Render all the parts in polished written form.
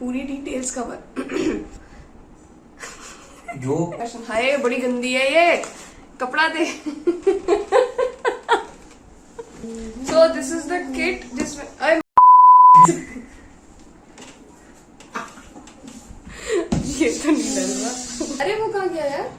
पूरी details cover. जो हाय बड़ी गंदी है ये, कपड़ा दे। So this is the kit जिसमें ये तो नहीं डर रहा। अरे वो कहाँ गया यार?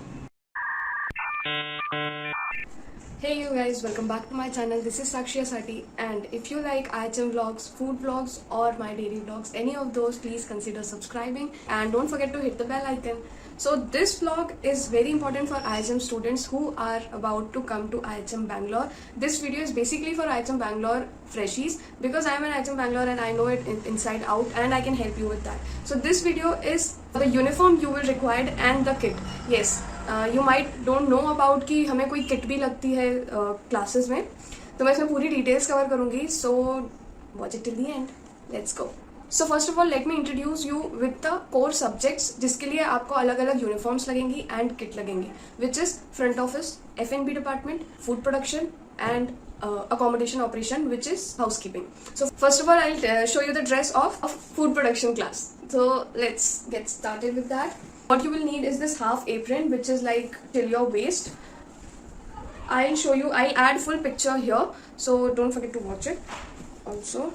Hey you guys, welcome back to my channel. This is Sakshi Asati, and if you like IHM vlogs, food vlogs or my daily vlogs, any of those, please consider subscribing and don't forget to hit the bell icon. So this vlog is very important for IHM students who are about to come to IHM Bangalore. This video is basically for IHM Bangalore freshies because I am an IHM Bangalore and I know it inside out and I can help you with that. So this video is the uniform you will require and the kit. Yes. You might don't know about कि हमें कोई kit भी लगती है classes में, तो मैं इसमें पूरी डिटेल्स कवर करूंगी. So watch it till the end. Let's go. So first of all let me introduce you with the core subjects जिसके लिए आपको अलग अलग यूनिफॉर्म्स लगेंगी एंड किट लगेंगी, which is front office, F&B department, food production and accommodation operation, which is housekeeping. So first of all I'll show you the dress of food production class. So let's get started with that. What you will need is this half apron which is like till your waist. I'll show you, I'll add full picture here, so don't forget to watch it. Also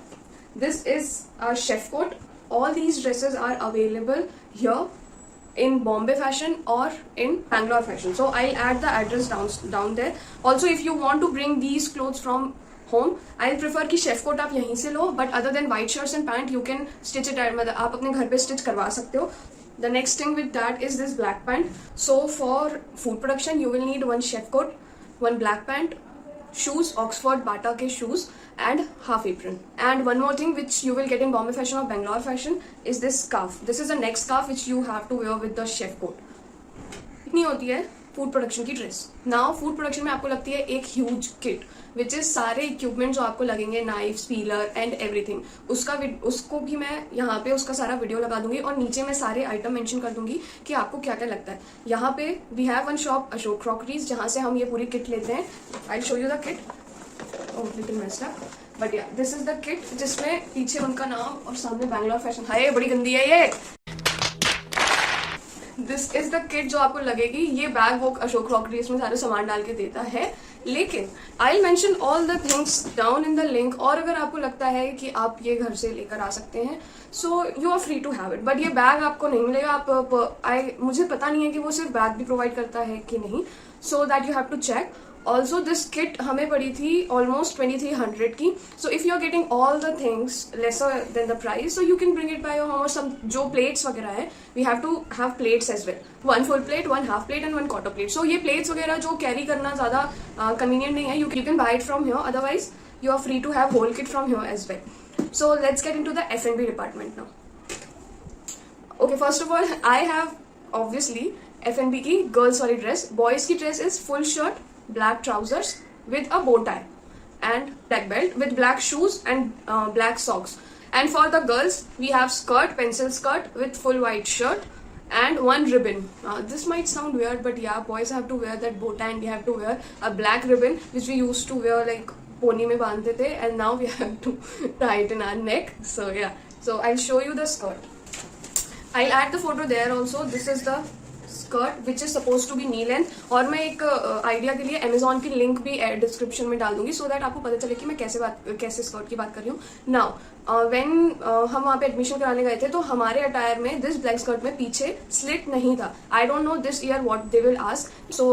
this is our chef coat. All these dresses are available here in Bombay fashion or in Bangalore fashion, so I'll add the address down there. Also if you want to bring these clothes from home, I'll prefer कि chef coat आप यहीं से लो, but other than white shirts and pant you can stitch it, मतलब आप अपने घर पे stitch करवा सकते हो. The next thing with that is this black pant. So for food production you will need one chef coat, one black pant, shoes, Oxford Bata ke shoes and half apron. And one more thing which you will get in Bombay fashion or Bangalore fashion is this scarf. This is a neck scarf which you have to wear with the chef coat. इतनी होती है food production की dress. Now food production में आपको लगती है एक huge kit which is सारे इक्विपमेंट जो आपको लगेंगे, नाइफ्स, पीलर एंड एवरीथिंग. उसको भी मैं यहाँ पे उसका सारा वीडियो लगा दूंगी और नीचे मैं सारे आइटम मेंशन कर दूंगी कि आपको क्या क्या लगता है. यहाँ पे we have one shop Ashok crockeries जहाँ से हम ये पूरी किट लेते हैं. I show you the kit. Oh little messed up, but yeah this is the kit जिसमें पीछे उनका नाम और सामने बैंगलोर फैशन. हाय बड़ी गंदी है ये. दिस इज द किट जो आपको लगेगी. ये बैग वो अशोक क्रॉकरीज में सारे सामान डाल के देता है, लेकिन I mention all the things down in the link. और अगर आपको लगता है कि आप ये घर से लेकर आ सकते हैं so you are free to have it, but ये बैग आपको नहीं मिलेगा. मुझे पता नहीं है कि वो सिर्फ बैग भी प्रोवाइड करता है कि नहीं, so that you have to check. Also this kit हमें पड़ी थी ऑलमोस्ट 2300 की. So if you are getting all the things lesser than the price, so you can bring it by your home. और some जो plates वगैरह है, we have to have plates as well. One full plate, one half plate and one quarter plate. So ये plates वगैरह जो carry करना ज्यादा convenient नहीं है. You can bye it from here, otherwise you are free to have whole kit from here as well. So let's get into the F&B department now. Okay, first of all I have obviously F&B की girls वाली dress. Boys की dress is full shirt, black trousers with a bow tie and black belt with black shoes and black socks. And for the girls we have skirt, pencil skirt with full white shirt and one ribbon. This might sound weird, but yeah, boys have to wear that bow tie and we have to wear a black ribbon which we used to wear like pony में बांधते थे, and now we have to tie it in our neck. So yeah, so I show you the skirt. I add the photo there also. This is the skirt which is suppose to be knee length. और मैं एक idea के लिए Amazon की link भी description में डाल दूंगी, सो दैट आपको पता चले कि मैं कैसे स्कर्ट की बात कर रही हूँ. नाउ व्हेन हम वहाँ पे एडमिशन कराने गए थे तो हमारे अटायर में दिस ब्लैक स्कर्ट में पीछे स्लिट नहीं था. I don't know this year what they will ask, so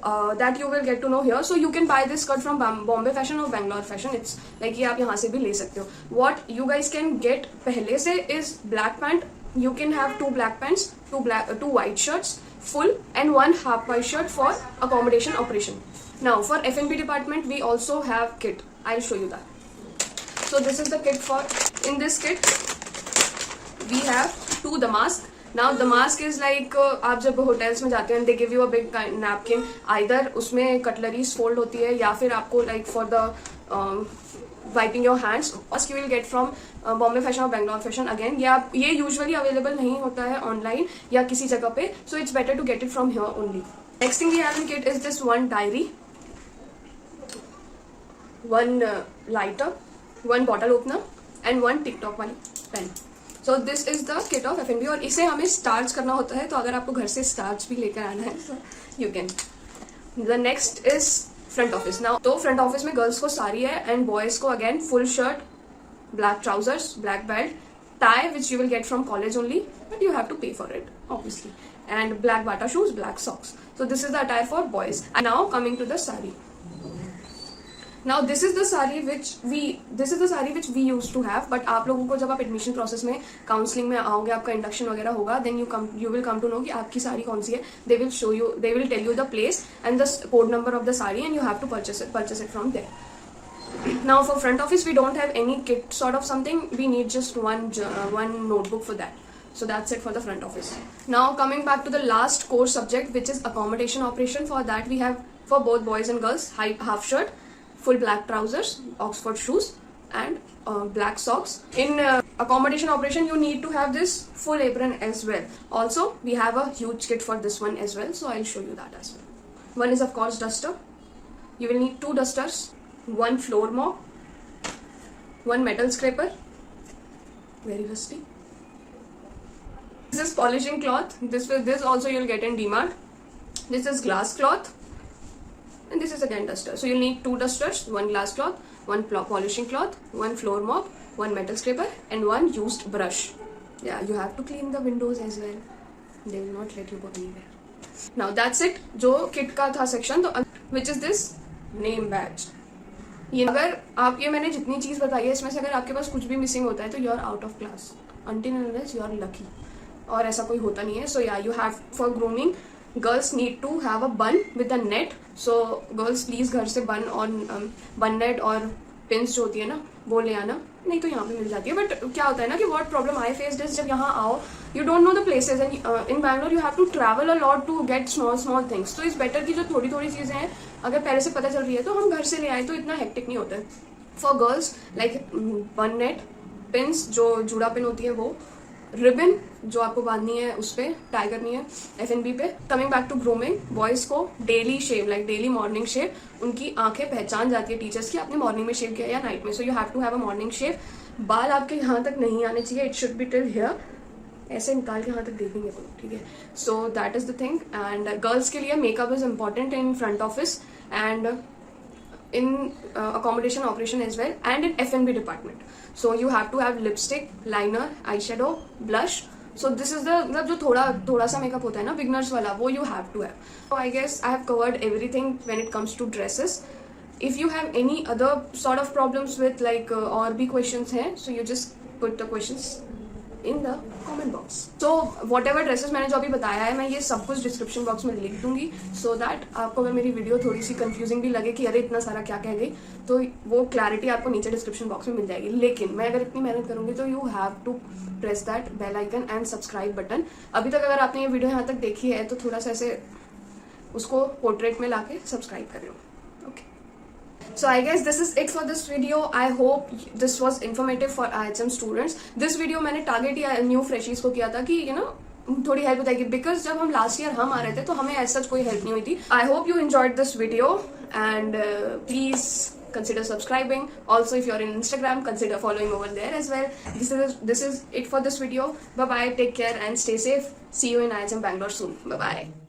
that you will get to know here. So you can buy this skirt from Bombay fashion और बैंगलोर फैशन. इट्स लाइक ये आप यहाँ से भी ले सकते हो. What you guys can get पहले से is black pant. You can have 2 black pants, 2 white shirts full and 1 half white shirt for accommodation operation. Now for F&B department we also have kit. I'll show you that. So this is the kit. For in this kit we have 2 damask. Now the mask is like आप जब hotels में जाते हैं they give you a big napkin. Either उसमें cutleries fold होती है या फिर आपको like for the wiping your hands mask you will get from Bombay fashion और Bangalore fashion. again ये usually available नहीं होता है online या किसी जगह पे, so it's better to get it from here only. Next thing we have in kit is this one diary, one lighter, one bottle opener and one TikTok वाली pen. So this is the kit of F&B और इसे हमें starch करना होता है, तो अगर आपको घर से स्टार्च भी लेकर आना है तो you can. The next is front office. Now तो फ्रंट ऑफिस में गर्ल्स को साड़ी है एंड बॉयज को again full shirt, black trousers, black belt, tie which you will get from college only, but you have to pay for it obviously, and black Bata shoes, black socks. So this is the attire for boys. And now coming to the sari. Now this is the sari which we used to have, but आप लोगों को जब आप admission process में counselling में आओगे, आपका induction वगैरह होगा, then you will come to know कि आपकी साड़ी कौन सी है. They will tell you the place and the code number of the sari, and you have to purchase it from there. Now for front office we don't have any kit sort of something, we need just one notebook for that. So that's it for the front office. Now coming back to the last core subject, which is accommodation operation. For that we have for both boys and girls half shirt, full black trousers, Oxford shoes and black socks. In accommodation operation you need to have this full apron as well. Also we have a huge kit for this one as well, so I'll show you that as well. One is of course duster. You will need 2 dusters, 1 floor mop, 1 metal scraper, very rusty. This is polishing cloth. This also you'll get in DMart. This is glass cloth, and this is again duster. So you'll need 2 dusters, 1 glass cloth, 1 polishing cloth, 1 floor mop, 1 metal scraper, and 1 used brush. Yeah, you have to clean the windows as well. They will not let you go anywhere. Now that's it. जो kit का था section, तो which is this name badge. ये अगर आप ये मैंने जितनी चीज़ बताई है इसमें से अगर आपके पास कुछ भी मिसिंग होता है तो you are out of class, until and unless you are lucky, और ऐसा कोई होता नहीं है. So yeah you have for grooming girls need to have a bun with a net. So girls please घर से बन नेट और पिंस जो होती है ना वो ले आना, नहीं तो यहाँ पे मिल जाती है. बट क्या होता है ना कि what problem I faced is, जब यहाँ आओ you don't know the places and in Bangalore you have to travel a lot to get small things. तो इट्स बेटर कि जो थोड़ी चीज़ें हैं अगर पहले से पता चल रही है तो हम घर से ले आए तो इतना हेक्टिक नहीं होता है. फॉर गर्ल्स लाइक बन नेट, पिंस जो जूड़ा पिन होती है वो, रिबन जो आपको बांधनी है उस पर टाई करनी है F&B पे. Coming back to grooming, boys को daily shave, like daily morning shave. उनकी आंखें पहचान जाती है टीचर्स की आपने मॉर्निंग में शेव किया या नाइट में. So you have to have a morning shave. बाल आपके यहाँ तक नहीं आने चाहिए, it should be till here, ऐसे निकाल के यहाँ तक देखेंगे वो, ठीक है. So that is the thing. And girls के लिए makeup is important in front office and in accommodation operation as well, and in F&B department. So you have to have lipstick, liner, eyeshadow, blush. So this is the मतलब जो थोड़ा सा makeup होता है ना beginners वाला, वो you have to have. So I guess I have covered everything when it comes to dresses. If you have any other sort of problems with like और भी questions हैं, so you just put the questions in the comment box. So whatever dresses मैंने जो अभी बताया है मैं ये सब कुछ डिस्क्रिप्शन बॉक्स में लिख दूंगी, so that आपको अगर मेरी वीडियो थोड़ी सी कंफ्यूजिंग भी लगे कि अरे इतना सारा क्या कह गई, तो वो क्लैरिटी आपको नीचे डिस्क्रिप्शन बॉक्स में मिल जाएगी. लेकिन मैं अगर इतनी मेहनत करूंगी तो you have to press that bell icon and subscribe button. अभी तक अगर आपने ये वीडियो यहाँ तक देखी है तो थोड़ा सा ऐसे उसको पोर्ट्रेट में ला के सब्सक्राइब कर लो. So I guess this is it for this video. I hope this was informative for IHM students. This video मैंने टारगेट या न्यू फ्रेशीज को किया था कि थोड़ी हेल्प बताएगी, बिकॉज जब हम लास्ट ईयर हम आ रहे थे तो हमें ऐसा कोई हेल्प नहीं हुई थी. I hope you enjoyed this video and please consider subscribing. Also if you're in Instagram, consider following over there as well. This is it for this video. Bye bye, take care and stay safe. See you in IHM Bangalore soon. Bye bye.